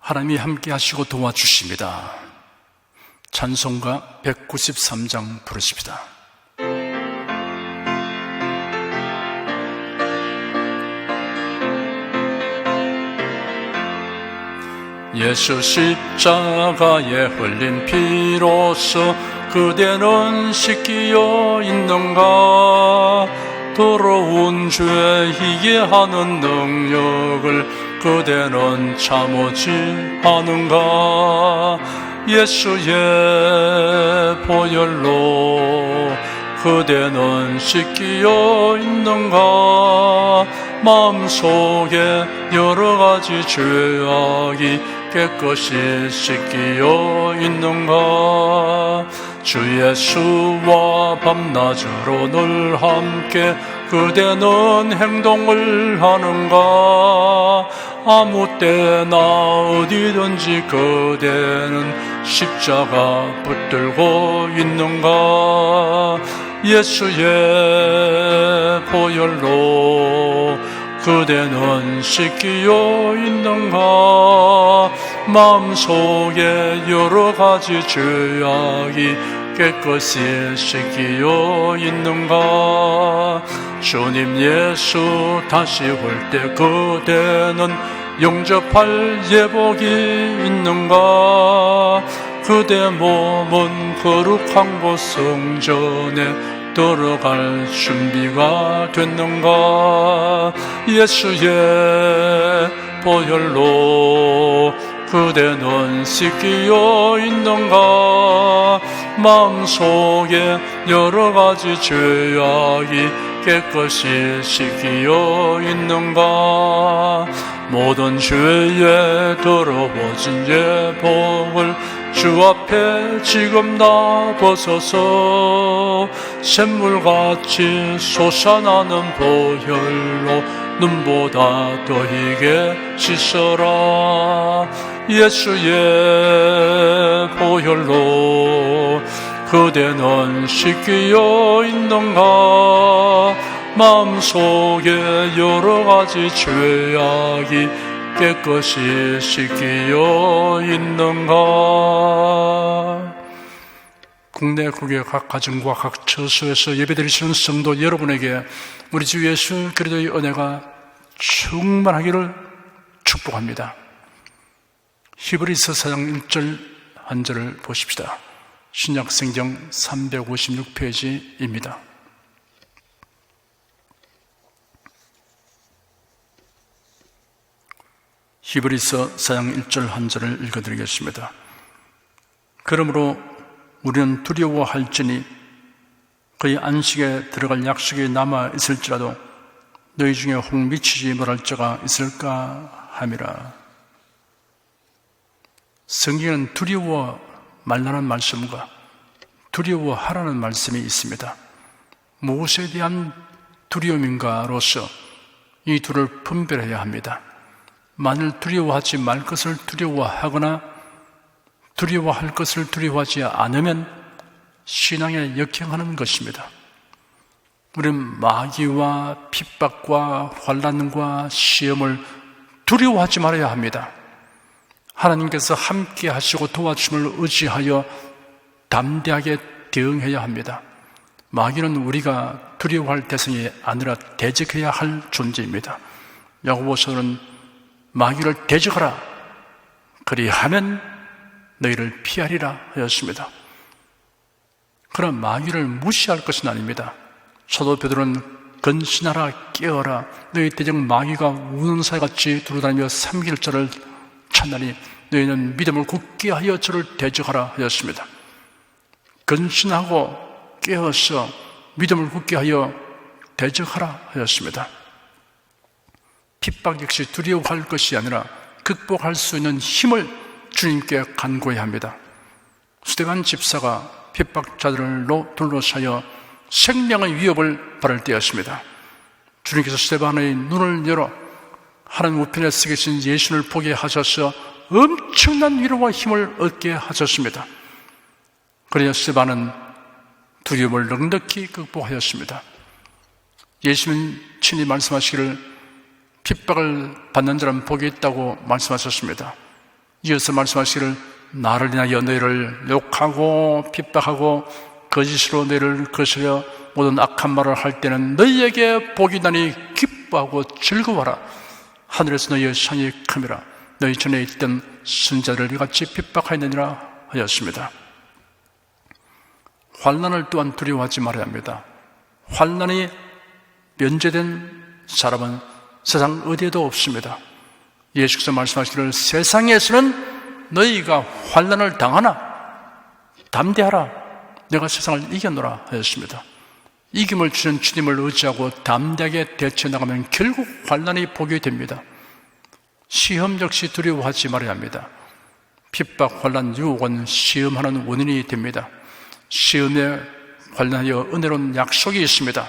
하나님이 함께 하시고 도와주십니다. 찬송가 193장 부르십니다. 예수 십자가에 흘린 피로써 그대는 씻기어 있는가? 더러운 죄 이해하는 능력을 그대는 참지 않은가? 예수의 보혈로 그대는 씻기어 있는가? 마음속에 여러가지 죄악이 깨끗이 씻기어 있는가? 주 예수와 밤낮으로 늘 함께 그대는 행동을 하는가? 아무 때나 어디든지 그대는 십자가 붙들고 있는가? 예수의 보혈로 그대는 씻기어 있는가? 마음속에 여러가지 죄악이 깨끗이 씻기어 있는가? 주님 예수 다시 올 때 그대는 영접할 예복이 있는가? 그대 몸은 거룩한 곳 성전에 들어갈 준비가 됐는가? 예수의 보혈로 그대는 씻기어 있는가? 마음속에 여러가지 죄악이 깨끗이 씻기어 있는가? 모든 죄에 더러워진 예복을 주 앞에 지금 다 벗어서 샘물같이 솟아나는 보혈로 눈보다 더 희게 씻어라. 예수의 보혈로 그대는 씻기어 있는가? 마음속에 여러가지 죄악이 깨끗이 씻기어 있는가? 국내 국외 각 가정과 각 처소에서 예배드리시는 성도 여러분에게 우리 주 예수 그리스도의 은혜가 충만하기를 축복합니다. 히브리서 4장 1절 한 절을 보십시다. 신약성경 356페이지입니다. 히브리서 4장 1절 한 절을 읽어드리겠습니다. 그러므로 우리는 두려워할지니 그의 안식에 들어갈 약속이 남아 있을지라도 너희 중에 혹 미치지 못할 자가 있을까 함이라. 성경에는 두려워 말라는 말씀과 두려워하라는 말씀이 있습니다. 무엇에 대한 두려움인가로서 이 둘을 분별해야 합니다. 만일 두려워하지 말 것을 두려워하거나 두려워할 것을 두려워하지 않으면 신앙에 역행하는 것입니다. 우리는 마귀와 핍박과 환난과 시험을 두려워하지 말아야 합니다. 하나님께서 함께 하시고 도와줌을 의지하여 담대하게 대응해야 합니다. 마귀는 우리가 두려워할 대상이 아니라 대적해야 할 존재입니다. 야고보서는 마귀를 대적하라, 그리하면 너희를 피하리라 하였습니다. 그러나 마귀를 무시할 것은 아닙니다. 사도 베드로는 근신하라, 깨어라, 너희 대적 마귀가 우는 사이같이 두루다니며 3일절을 찾나니 너희는 믿음을 굳게 하여 저를 대적하라 하였습니다. 근신하고 깨어서 믿음을 굳게 하여 대적하라 하였습니다. 핍박 역시 두려워할 것이 아니라 극복할 수 있는 힘을 주님께 간구해야 합니다. 스데반 집사가 핍박자들로 둘러싸여 생명의 위협을 받을 때였습니다. 주님께서 스데반의 눈을 열어 하나님 우편에 쓰 계신 예수를 보게 하셔서 엄청난 위로와 힘을 얻게 하셨습니다. 그래야 스데반은 두려움을 넉넉히 극복하였습니다. 예수님 친히 말씀하시기를 핍박을 받는 자는 복이 있다고 말씀하셨습니다. 이어서 말씀하시기를 나를 인하여 너희를 욕하고 핍박하고 거짓으로 너희를 거스려 모든 악한 말을 할 때는 너희에게 복이 나니 기뻐하고 즐거워하라. 하늘에서 너희의 상이 큼이라. 너희 전에 있던 선자들을 이같이 핍박하였느니라 하였습니다. 환난을 또한 두려워하지 말아야 합니다. 환난이 면제된 사람은 세상 어디에도 없습니다. 예수께서 말씀하시기를 세상에서는 너희가 환난을 당하나 담대하라. 내가 세상을 이겨노라 하였습니다. 이김을 주는 주님을 의지하고 담대하게 대처해 나가면 결국 환난이 보게 됩니다. 시험 역시 두려워하지 말아야 합니다. 핍박, 환난, 유혹은 시험하는 원인이 됩니다. 시험에 관련하여 은혜로운 약속이 있습니다.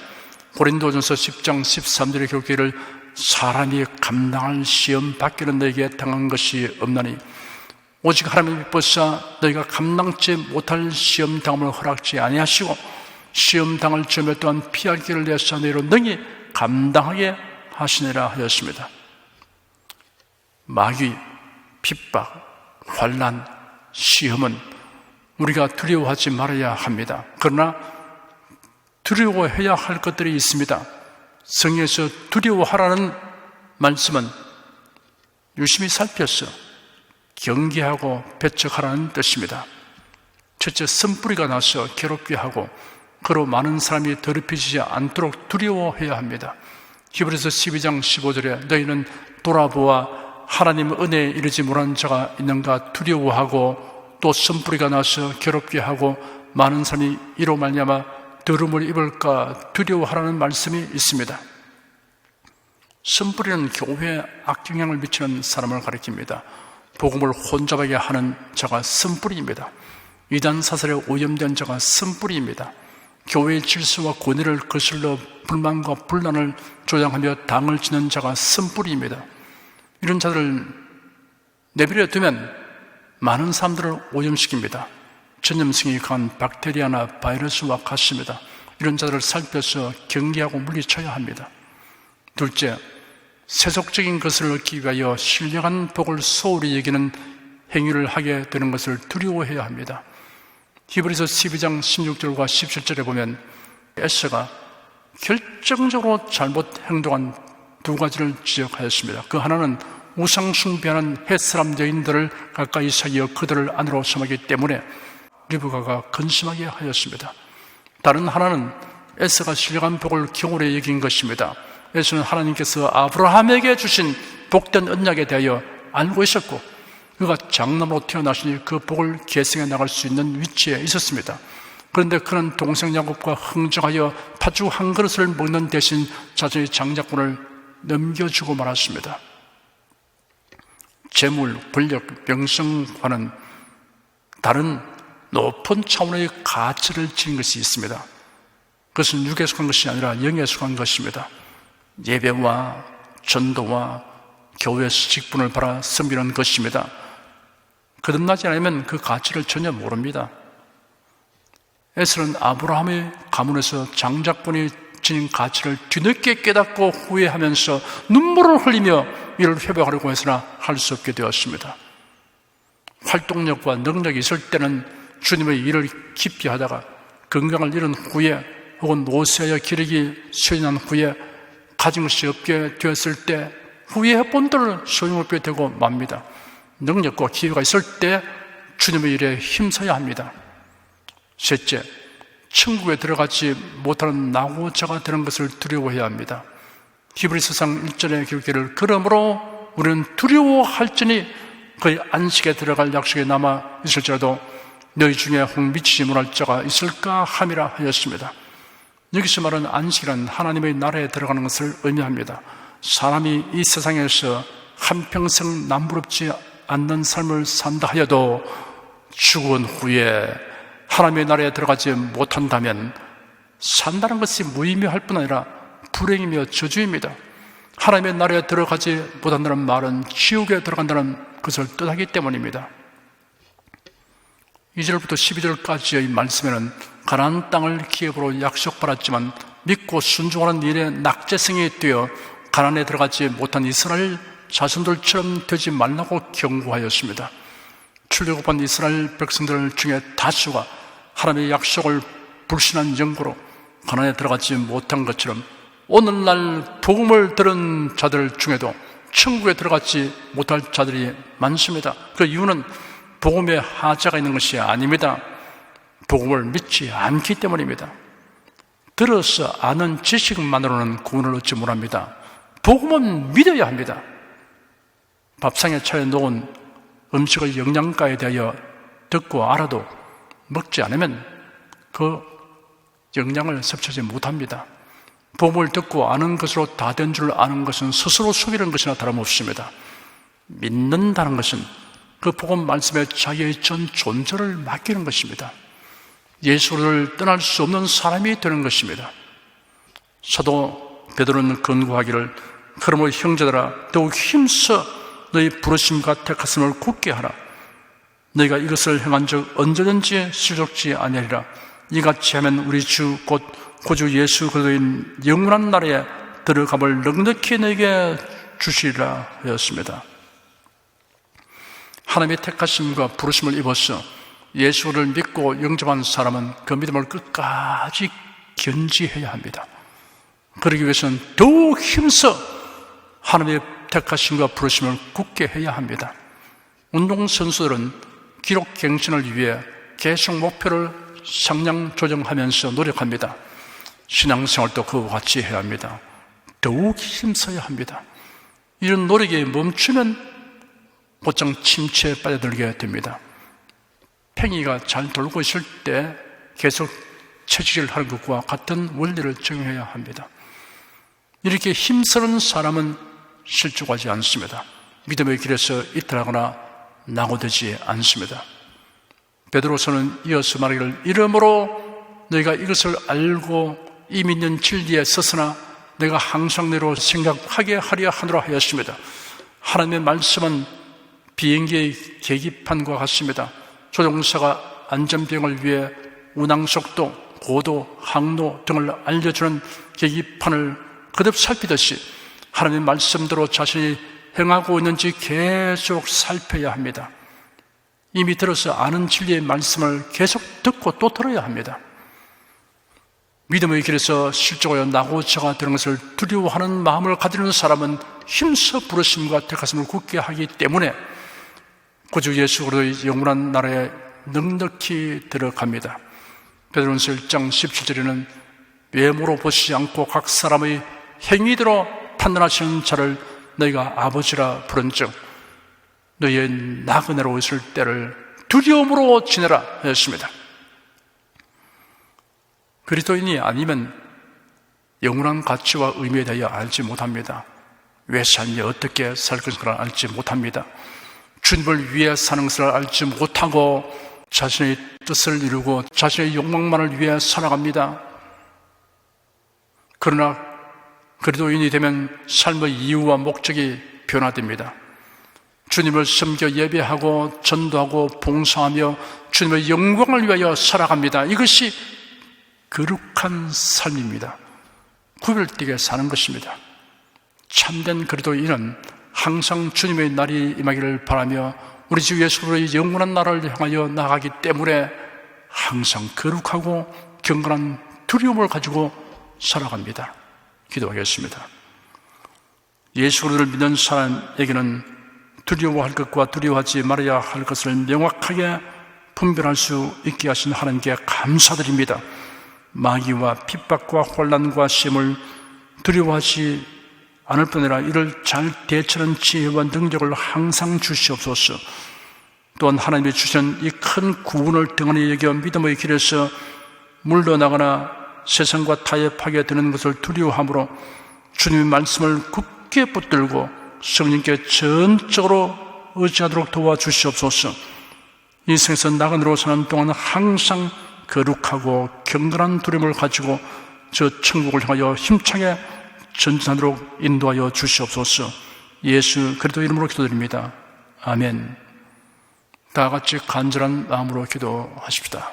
고린도전서 10장 13절의 교기를 사람이 감당할 시험 밖에는 너에게 당한 것이 없나니 오직 하나님의 기뻐사 너희가 감당치 못할 시험 당함을 허락지 아니하시고 시험 당할 점에 또한 피할 길을 내사 너희로 능히 감당하게 하시니라 하였습니다. 마귀, 핍박, 환난, 시험은 우리가 두려워하지 말아야 합니다. 그러나 두려워해야 할 것들이 있습니다. 성경에서 두려워하라는 말씀은 유심히 살펴서 경계하고 배척하라는 뜻입니다. 첫째, 쓴뿌리가 나서 괴롭게 하고 그로 많은 사람이 더럽혀지지 않도록 두려워해야 합니다. 히브리서 12장 15절에 너희는 돌아보아 하나님의 은혜에 이르지 못한 자가 있는가 두려워하고 또 쓴뿌리가 나서 괴롭게 하고 많은 사람이 이로 말미암아 더러움을 입을까 두려워하라는 말씀이 있습니다. 쓴뿌리는 교회에 악영향을 미치는 사람을 가리킵니다. 복음을 혼잡하게 하는 자가 쓴뿌리입니다. 이단 사설에 오염된 자가 쓴뿌리입니다. 교회의 질서와 권위를 거슬러 불만과 분란을 조장하며 당을 지는 자가 쓴뿌리입니다. 이런 자들을 내버려 두면 많은 사람들을 오염시킵니다. 전염성이 강한 박테리아나 바이러스와 같습니다. 이런 자들을 살펴서 경계하고 물리쳐야 합니다. 둘째, 세속적인 것을 얻기 위하여 신령한 복을 소홀히 여기는 행위를 하게 되는 것을 두려워해야 합니다. 히브리서 12장 16절과 17절에 보면 에스가 결정적으로 잘못 행동한 두 가지를 지적하였습니다. 그 하나는 우상 숭배하는 햇사람 여인들을 가까이 사귀어 그들을 아내로 삼았기 때문에 리브가가 근심하게 하였습니다. 다른 하나는 에스가 신령한 복을 경홀히 여긴 것입니다. 에스는 하나님께서 아브라함에게 주신 복된 언약에 대하여 알고 있었고 그가 장남으로 태어나시니 그 복을 계승해 나갈 수 있는 위치에 있었습니다. 그런데 그는 동생 야곱과 흥정하여 팥죽 한 그릇을 먹는 대신 자신의 장자권을 넘겨주고 말았습니다. 재물, 권력, 명성과는 다른 높은 차원의 가치를 지닌 것이 있습니다. 그것은 육에 속한 것이 아니라 영에 속한 것입니다. 예배와 전도와 교회에서 직분을 받아 섬기는 것입니다. 거듭나지 않으면 그 가치를 전혀 모릅니다. 에스는 아브라함의 가문에서 장자권이 지닌 가치를 뒤늦게 깨닫고 후회하면서 눈물을 흘리며 이를 회복하려고 했으나 할 수 없게 되었습니다. 활동력과 능력이 있을 때는 주님의 일을 깊이 하다가 건강을 잃은 후에 혹은 노쇠하여 기력이 쇠진한 후에 가진 것이 없게 되었을 때 후회해 본들 소용없게 되고 맙니다. 능력과 기회가 있을 때 주님의 일에 힘써야 합니다. 셋째, 천국에 들어가지 못하는 낙오자가 되는 것을 두려워해야 합니다. 히브리서상 1절의 기록기를 그러므로 우리는 두려워할지니 그의 안식에 들어갈 약속에 남아 있을지라도 너희 중에 혹 미치지 못할 자가 있을까 함이라 하였습니다. 여기서 말하는 안식이란 하나님의 나라에 들어가는 것을 의미합니다. 사람이 이 세상에서 한평생 남부럽지 않는 삶을 산다 하여도 죽은 후에 하나님의 나라에 들어가지 못한다면 산다는 것이 무의미할 뿐 아니라 불행이며 저주입니다. 하나님의 나라에 들어가지 못한다는 말은 지옥에 들어간다는 것을 뜻하기 때문입니다. 2절부터 12절까지의 말씀에는 가나안 땅을 기업으로 약속받았지만 믿고 순종하는 일에 낙제성이 뛰어 가나안에 들어가지 못한 이스라엘 자손들처럼 되지 말라고 경고하였습니다. 출애굽한 이스라엘 백성들 중에 다수가 하나님의 약속을 불신한 영구로 가나안에 들어가지 못한 것처럼 오늘날 복음을 들은 자들 중에도 천국에 들어가지 못할 자들이 많습니다. 그 이유는 복음에 하자가 있는 것이 아닙니다. 복음을 믿지 않기 때문입니다. 들어서 아는 지식만으로는 구원을 얻지 못합니다. 복음은 믿어야 합니다. 밥상에 차려놓은 음식의 영양가에 대하여 듣고 알아도 먹지 않으면 그 영양을 섭취하지 못합니다. 복음을 듣고 아는 것으로 다 된 줄 아는 것은 스스로 속이는 것이나 다름없습니다. 믿는다는 것은 그 복음 말씀에 자기의 전 존재를 맡기는 것입니다. 예수를 떠날 수 없는 사람이 되는 것입니다. 사도 베드로는 권고하기를 그러므로 형제들아 더욱 힘써 너희 부르심과 택하심을 굳게 하라. 너희가 이것을 행한 적 언제든지 실족지 아니하리라. 이같이 하면 우리 주 곧 구주 예수 그리스도의 영원한 나라에 들어감을 넉넉히 너희에게 주시리라 하였습니다. 하나님의 택하심과 부르심을 입어서 예수를 믿고 영접한 사람은 그 믿음을 끝까지 견지해야 합니다. 그러기 위해서는 더욱 힘써 하나님의 택하심과 부르심을 굳게 해야 합니다. 운동선수들은 기록 갱신을 위해 계속 목표를 상향 조정하면서 노력합니다. 신앙생활도 그와 같이 해야 합니다. 더욱 힘써야 합니다. 이런 노력이 멈추면 곧장 침체에 빠져들게 됩니다. 팽이가 잘 돌고 있을 때 계속 채찍질을 하는 것과 같은 원리를 적용해야 합니다. 이렇게 힘쓰는 사람은 실족하지 않습니다. 믿음의 길에서 이탈하거나 낙오되지 않습니다. 베드로서는 이어서 말하기를 이러므로 너희가 이것을 알고 이미 있는 진리에 서서나 내가 항상 너희로 생각하게 하려 하노라 하였습니다. 하나님의 말씀은 비행기의 계기판과 같습니다. 조종사가 안전비행을 위해 운항속도, 고도, 항로 등을 알려주는 계기판을 거듭 살피듯이 하나님의 말씀대로 자신이 행하고 있는지 계속 살펴야 합니다. 이미 들어서 아는 진리의 말씀을 계속 듣고 또 들어야 합니다. 믿음의 길에서 실족하여 낙오자가 되는 것을 두려워하는 마음을 가지는 사람은 힘써 부르심과 택하심을 굳게 하기 때문에 구주 예수 그리스도의 영원한 나라에 넉넉히 들어갑니다. 베드로전서 1장 17절에는 외모로 보시지 않고 각 사람의 행위대로 판단하시는 자를 너희가 아버지라 부른즉 너희의 나그네로 있을 때를 두려움으로 지내라 하였습니다. 그리스도인이 아니면 영원한 가치와 의미에 대하여 알지 못합니다. 왜 삶이 어떻게 살 것인가를 알지 못합니다. 주님을 위해 사는 것을 알지 못하고 자신의 뜻을 이루고 자신의 욕망만을 위해 살아갑니다. 그러나 그리스도인이 되면 삶의 이유와 목적이 변화됩니다. 주님을 섬겨 예배하고 전도하고 봉사하며 주님의 영광을 위하여 살아갑니다. 이것이 거룩한 삶입니다. 구별되게 사는 것입니다. 참된 그리스도인은 항상 주님의 날이 임하기를 바라며 우리 주 예수 그리스도의 영원한 나라를 향하여 나가기 때문에 항상 거룩하고 경건한 두려움을 가지고 살아갑니다. 기도하겠습니다. 예수 그리스도를 믿는 사람에게는 두려워할 것과 두려워하지 말아야 할 것을 명확하게 분별할 수 있게 하신 하나님께 감사드립니다. 마귀와 핍박과 혼란과 시험을 두려워하지 않을 뿐 아니라 이를 잘 대처하는 지혜와 능력을 항상 주시옵소서. 또한 하나님이 주신 이 큰 구원을 등한히 여겨 믿음의 길에서 물러나거나 세상과 타협하게 되는 것을 두려워함으로 주님의 말씀을 굳게 붙들고 성령께 전적으로 의지하도록 도와주시옵소서. 이 세상에서 나그네로 사는 동안 항상 거룩하고 경건한 두려움을 가지고 저 천국을 향하여 힘차게 전진하도록 인도하여 주시옵소서. 예수 그리스도 이름으로 기도드립니다. 아멘. 다 같이 간절한 마음으로 기도하십시다.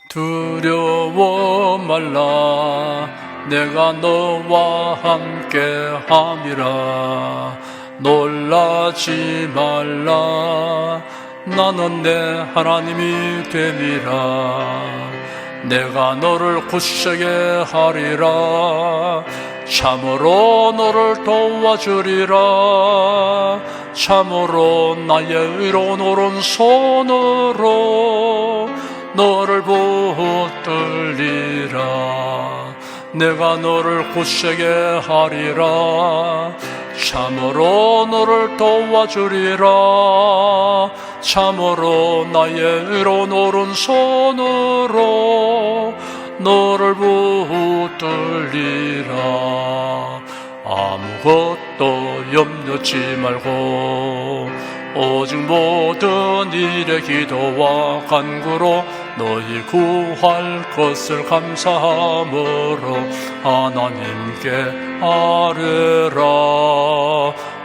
두려워 말라 내가 너와 함께 함이라 놀라지 말라 나는 내 하나님이 됨이라 내가 너를 굳세게 하리라 참으로 너를 도와주리라 참으로 나의 의로운 오른손으로 너를 붙들리라 내가 너를 굳세게 하리라 참으로 너를 도와주리라 참으로 나의 의로운 오른손으로 너를 붙들리라 아무것도 염려치 말고 오직 모든 일에 기도와 간구로 너희 구할 것을 감사함으로 하나님께 아뢰라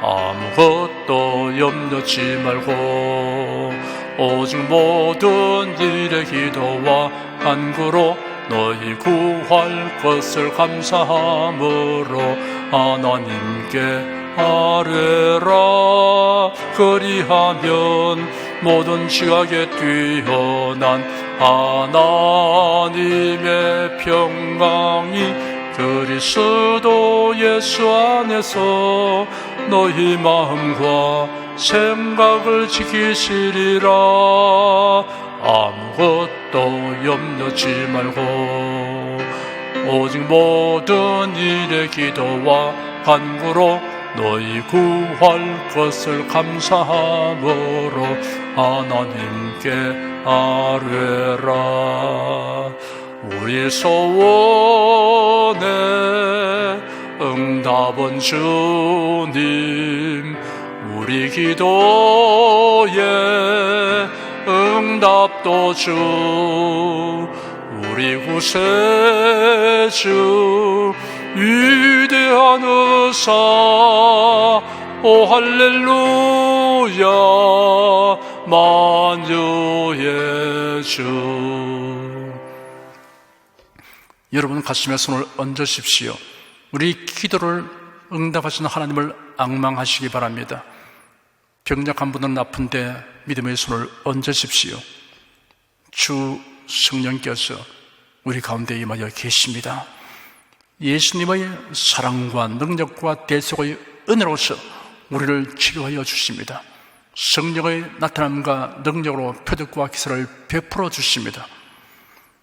아무것도 염려치 말고 오직 모든 일에 기도와 간구로 너희 구할 것을 감사함으로 하나님께 아뢰라 그리하면 모든 지각에 뛰어난 하나님의 평강이 그리스도 예수 안에서 너희 마음과 생각을 지키시리라 아무것도 염려치 말고 오직 모든 일에 기도와 간구로 너희 구할 것을 감사함으로 하나님께 아뢰라 우리 소원에 응답은 주님 우리 기도에 응답도 주 우리 구세주 위대한 의사 오 할렐루야 만유의 주 여러분 가슴에 손을 얹으십시오 우리 기도를 응답하시는 하나님을 앙망하시기 바랍니다 병약한 분은 아픈데 믿음의 손을 얹으십시오 주 성령께서 우리 가운데 임하여 계십니다 예수님의 사랑과 능력과 대속의 은혜로서 우리를 치료하여 주십니다 성령의 나타남과 능력으로 표적과 기사를 베풀어 주십니다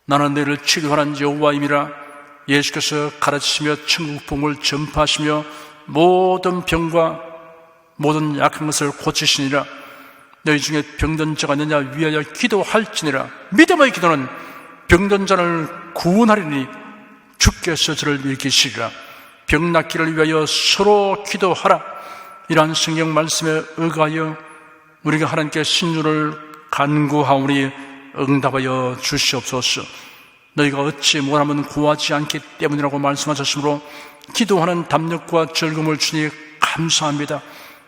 나는 너희를 치료하는 여호와임이라 예수께서 가르치시며 천국 복음을 전파하시며 모든 병과 모든 약한 것을 고치시니라 너희 중에 병든 자가 있느냐 위하여 기도할지니라 믿음의 기도는 병든 자를 구원하리니 주께서 저를 일으키시리라 병 낫기를 위하여 서로 기도하라 이러한 성경 말씀에 의하여 우리가 하나님께 신유를 간구하오니 응답하여 주시옵소서 너희가 어찌 못하면 구하지 않기 때문이라고 말씀하셨으므로 기도하는 담력과 즐거움을 주니 감사합니다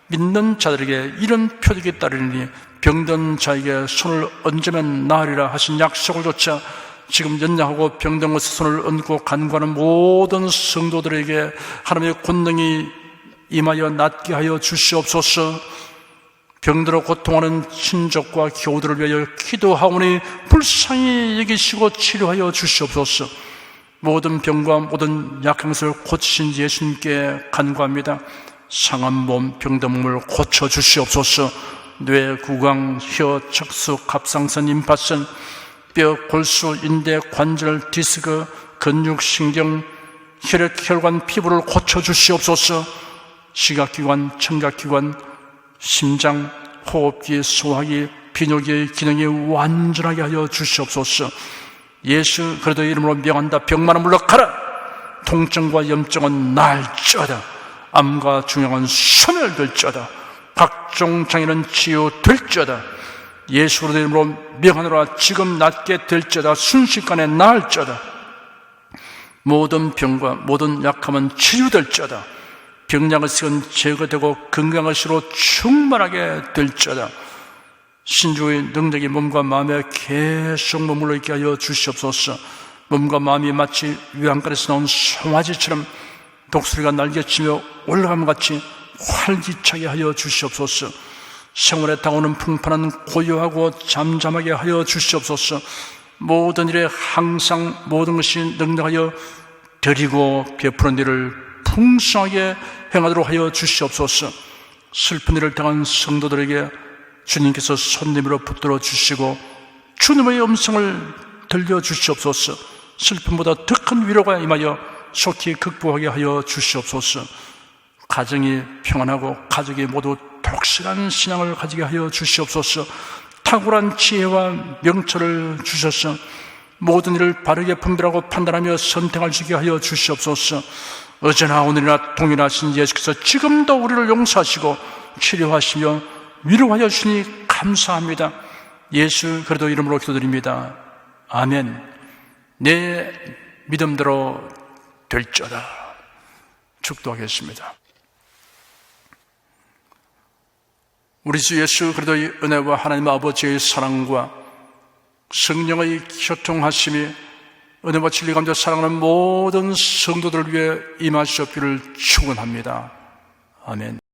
믿는 자들에게 이런 표적이 따르니 병든 자에게 손을 얹으면 나으리라 하신 약속을 조차 지금 연약하고 병든 것에 손을 얹고 간구하는 모든 성도들에게 하나님의 권능이 임하여 낫게 하여 주시옵소서 병들어 고통하는 친족과 교우들을 위하여 기도하오니 불쌍히 여기시고 치료하여 주시옵소서 모든 병과 모든 약한 것을 고치신 예수님께 간구합니다 상한 몸, 병든 몸을 고쳐주시옵소서 뇌, 구강, 혀, 척수, 갑상선, 임파선 뼈, 골수, 인대, 관절, 디스크, 근육, 신경, 혈액, 혈관, 피부를 고쳐주시옵소서 시각기관, 청각기관, 심장, 호흡기, 소화기, 비뇨기의 기능이 완전하게 하여 주시옵소서 예수 그리스도의 이름으로 명한다 병만은 물러가라 통증과 염증은 날쩌다 암과 중형은 소멸될쩌다 각종 장애는 치유될쩌다 예수 그리스도의 이름으로 명하노라 지금 낫게 될쩌다 순식간에 나을쩌다 모든 병과 모든 약함은 치유될쩌다 병약의 색은 제거되고 건강의 시로 충만하게 될쩌다 신주의 능력이 몸과 마음에 계속 머물러 있게 하여 주시옵소서. 몸과 마음이 마치 위안가에서 나온 송아지처럼 독수리가 날개치며 올라감과 같이 활기차게 하여 주시옵소서. 생활에 다가오는 풍파는 고요하고 잠잠하게 하여 주시옵소서. 모든 일에 항상 모든 것이 능력하여 드리고 베푸는 일을 풍성하게 행하도록 하여 주시옵소서. 슬픈 일을 당한 성도들에게 주님께서 손님으로 붙들어 주시고 주님의 음성을 들려주시옵소서. 슬픔보다 더 큰 위로가 임하여 속히 극복하게 하여 주시옵소서. 가정이 평안하고 가족이 모두 독실한 신앙을 가지게 하여 주시옵소서. 탁월한 지혜와 명철을 주셔서 모든 일을 바르게 분별하고 판단하며 선택할 수 있게 하여 주시옵소서. 어제나 오늘이나 동일하신 예수께서 지금도 우리를 용서하시고 치료하시며 위로하여 주시니 감사합니다. 예수 그리스도 이름으로 기도드립니다. 아멘. 내 믿음대로 될지어다. 축도하겠습니다. 우리 주 예수 그리스도의 은혜와 하나님 아버지의 사랑과 성령의 교통하심이 은혜와 진리 가운데 사랑하는 모든 성도들을 위해 임하시옵기를 축원합니다. 아멘.